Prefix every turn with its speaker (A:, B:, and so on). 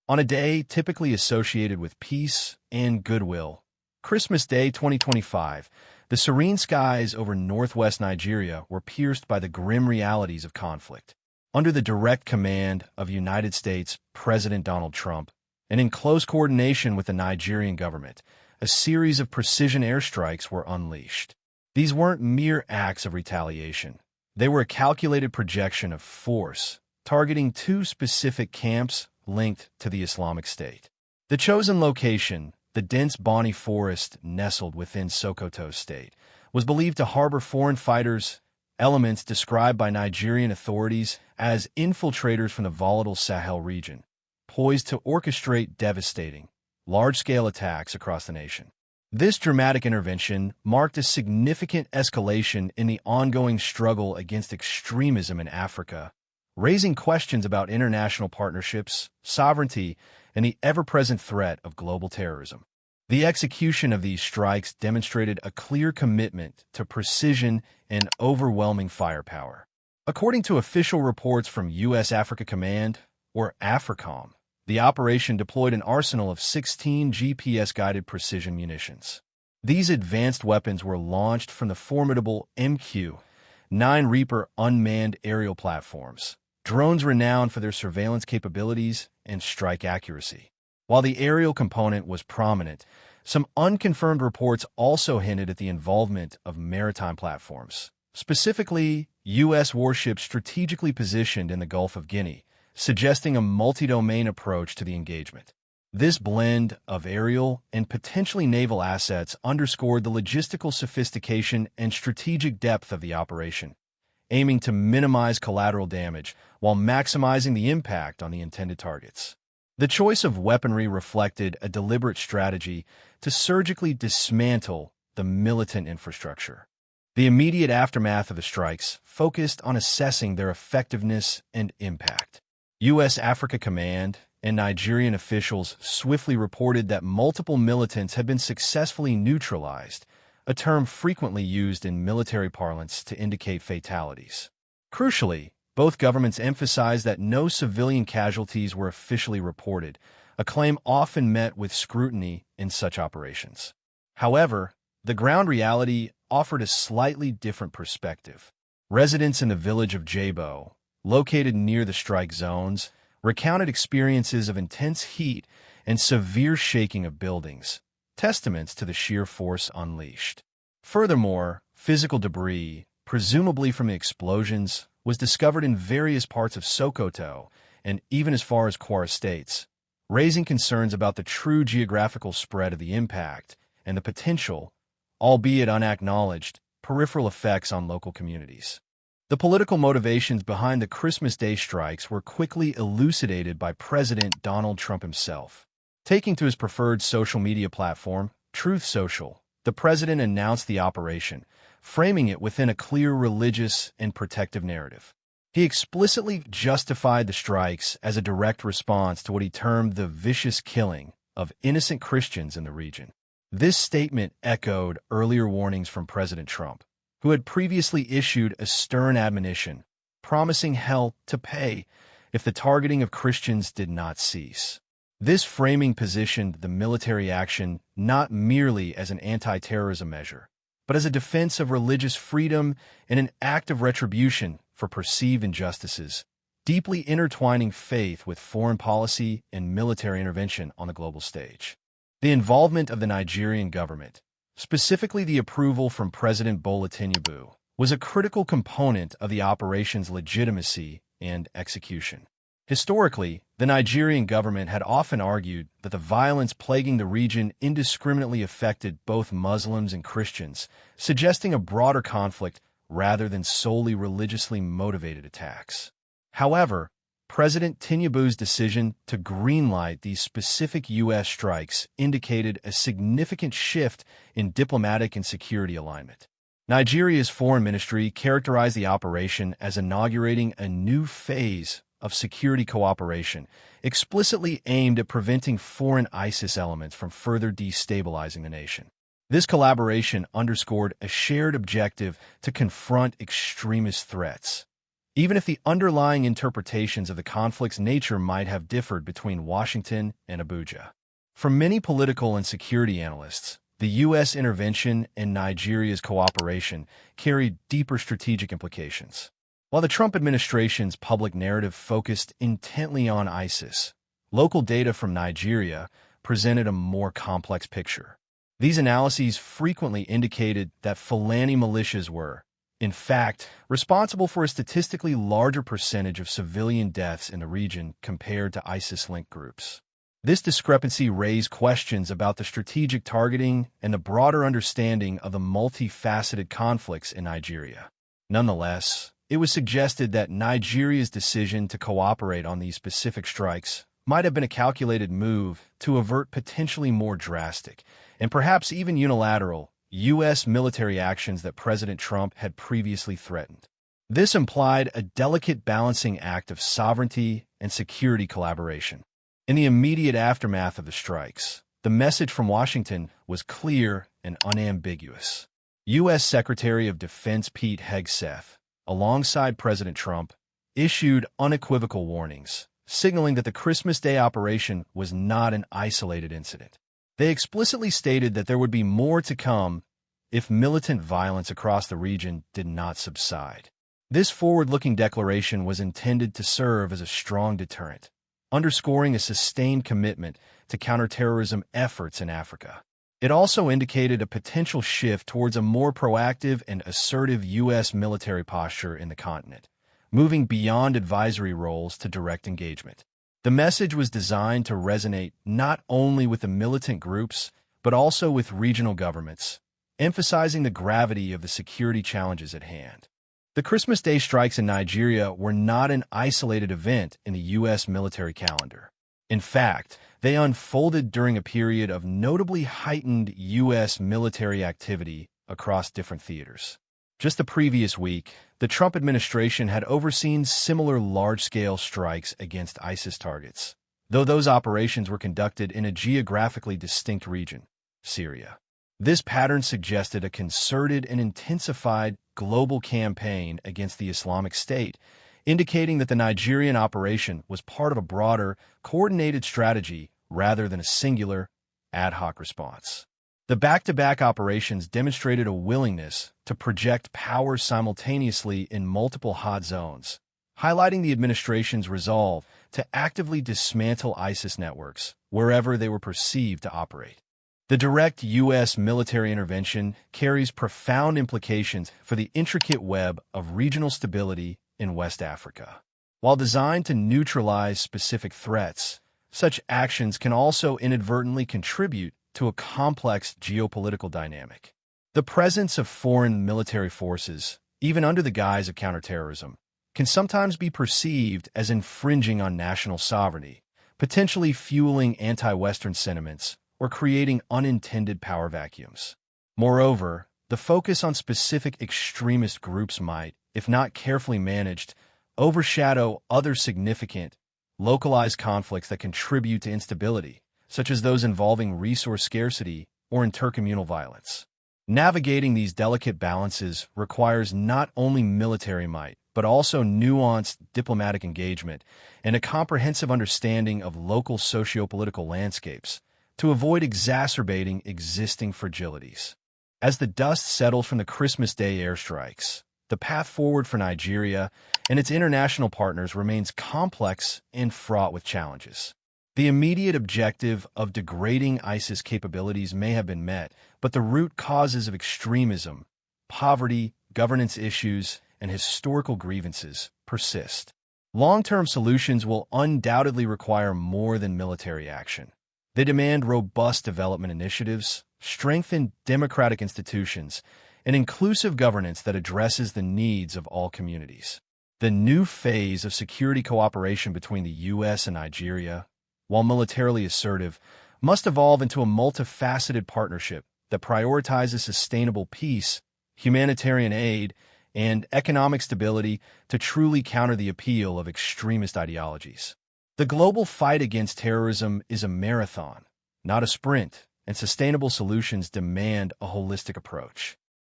A: On a day typically associated with peace and goodwill, Christmas Day 2025, the serene skies over northwest Nigeria were pierced by the grim realities of conflict. Under the direct command of United States President Donald Trump, and in close coordination with the Nigerian government, a series of precision airstrikes were unleashed. These weren't mere acts of retaliation. They were a calculated projection of force, targeting two specific camps linked to the Islamic State. The chosen location, the dense Bauni forest nestled within Sokoto state, was believed to harbor foreign fighters, elements described by Nigerian authorities as infiltrators from the volatile Sahel region, poised to orchestrate devastating, large-scale attacks across the nation. This dramatic intervention marked a significant escalation in the ongoing struggle against extremism in Africa, raising questions about international partnerships, sovereignty, and the ever-present threat of global terrorism. The execution of these strikes demonstrated a clear commitment to precision and overwhelming firepower. According to official reports from U.S. Africa Command, or AFRICOM, the operation deployed an arsenal of 16 GPS-guided precision munitions. These advanced weapons were launched from the formidable MQ-9 Reaper unmanned aerial platforms, drones renowned for their surveillance capabilities and strike accuracy. While the aerial component was prominent, some unconfirmed reports also hinted at the involvement of maritime platforms, specifically U.S. warships strategically positioned in the Gulf of Guinea, suggesting a multi-domain approach to the engagement. This blend of aerial and potentially naval assets underscored the logistical sophistication and strategic depth of the operation, aiming to minimize collateral damage while maximizing the impact on the intended targets. The choice of weaponry reflected a deliberate strategy to surgically dismantle the militant infrastructure. The immediate aftermath of the strikes focused on assessing their effectiveness and impact. U.S. Africa Command and Nigerian officials swiftly reported that multiple militants had been successfully neutralized, a term frequently used in military parlance to indicate fatalities. Crucially, both governments emphasized that no civilian casualties were officially reported, a claim often met with scrutiny in such operations. However, the ground reality offered a slightly different perspective. Residents in the village of Jabo, located near the strike zones, recounted experiences of intense heat and severe shaking of buildings, testaments to the sheer force unleashed. Furthermore, physical debris, presumably from the explosions, was discovered in various parts of Sokoto and even as far as Kwara states, raising concerns about the true geographical spread of the impact and the potential, albeit unacknowledged, peripheral effects on local communities. The political motivations behind the Christmas Day strikes were quickly elucidated by President Donald Trump himself. Taking to his preferred social media platform, Truth Social, the president announced the operation, framing it within a clear religious and protective narrative. He explicitly justified the strikes as a direct response to what he termed the vicious killing of innocent Christians in the region. This statement echoed earlier warnings from President Trump, who had previously issued a stern admonition, promising hell to pay if the targeting of Christians did not cease. This framing positioned the military action not merely as an anti-terrorism measure, but as a defense of religious freedom and an act of retribution for perceived injustices, deeply intertwining faith with foreign policy and military intervention on the global stage. The involvement of the Nigerian government, specifically the approval from President Bola Tinubu, was a critical component of the operation's legitimacy and execution. Historically, the Nigerian government had often argued that the violence plaguing the region indiscriminately affected both Muslims and Christians, suggesting a broader conflict rather than solely religiously motivated attacks. However, President Tinubu's decision to greenlight these specific U.S. strikes indicated a significant shift in diplomatic and security alignment. Nigeria's foreign ministry characterized the operation as inaugurating a new phase of security cooperation, explicitly aimed at preventing foreign ISIS elements from further destabilizing the nation. This collaboration underscored a shared objective to confront extremist threats, even if the underlying interpretations of the conflict's nature might have differed between Washington and Abuja. For many political and security analysts, the U.S. intervention and Nigeria's cooperation carried deeper strategic implications. While the Trump administration's public narrative focused intently on ISIS, local data from Nigeria presented a more complex picture. These analyses frequently indicated that Fulani militias were, in fact, responsible for a statistically larger percentage of civilian deaths in the region compared to ISIS-linked groups. This discrepancy raised questions about the strategic targeting and the broader understanding of the multifaceted conflicts in Nigeria. Nonetheless, it was suggested that Nigeria's decision to cooperate on these specific strikes might have been a calculated move to avert potentially more drastic, and perhaps even unilateral, U.S. military actions that President Trump had previously threatened. This implied a delicate balancing act of sovereignty and security collaboration. In the immediate aftermath of the strikes, the message from Washington was clear and unambiguous. U.S. Secretary of Defense Pete Hegseth, alongside President Trump, issued unequivocal warnings, signaling that the Christmas Day operation was not an isolated incident. They explicitly stated that there would be more to come if militant violence across the region did not subside. This forward-looking declaration was intended to serve as a strong deterrent, underscoring a sustained commitment to counter-terrorism efforts in Africa. It also indicated a potential shift towards a more proactive and assertive U.S. military posture in the continent, moving beyond advisory roles to direct engagement. The message was designed to resonate not only with the militant groups, but also with regional governments, emphasizing the gravity of the security challenges at hand. The Christmas Day strikes in Nigeria were not an isolated event in the U.S. military calendar. In fact, they unfolded during a period of notably heightened U.S. military activity across different theaters. Just the previous week, the Trump administration had overseen similar large-scale strikes against ISIS targets, though those operations were conducted in a geographically distinct region, Syria. This pattern suggested a concerted and intensified global campaign against the Islamic State, indicating that the Nigerian operation was part of a broader, coordinated strategy rather than a singular, ad hoc response. The back-to-back operations demonstrated a willingness to project power simultaneously in multiple hot zones, highlighting the administration's resolve to actively dismantle ISIS networks wherever they were perceived to operate. The direct U.S. military intervention carries profound implications for the intricate web of regional stability in West Africa. While designed to neutralize specific threats, such actions can also inadvertently contribute to a complex geopolitical dynamic. The presence of foreign military forces, even under the guise of counterterrorism, can sometimes be perceived as infringing on national sovereignty, potentially fueling anti-Western sentiments or creating unintended power vacuums. Moreover, the focus on specific extremist groups might, if not carefully managed, overshadow other significant, localized conflicts that contribute to instability, such as those involving resource scarcity or intercommunal violence. Navigating these delicate balances requires not only military might, but also nuanced diplomatic engagement and a comprehensive understanding of local socio-political landscapes to avoid exacerbating existing fragilities. As the dust settles from the Christmas Day airstrikes, the path forward for Nigeria and its international partners remains complex and fraught with challenges. The immediate objective of degrading ISIS capabilities may have been met, but the root causes of extremism, poverty, governance issues, and historical grievances persist. Long-term solutions will undoubtedly require more than military action. They demand robust development initiatives, strengthened democratic institutions, and inclusive governance that addresses the needs of all communities. The new phase of security cooperation between the U.S. and Nigeria, while militarily assertive, must evolve into a multifaceted partnership that prioritizes sustainable peace, humanitarian aid, and economic stability to truly counter the appeal of extremist ideologies. The global fight against terrorism is a marathon, not a sprint, and sustainable solutions demand a holistic approach.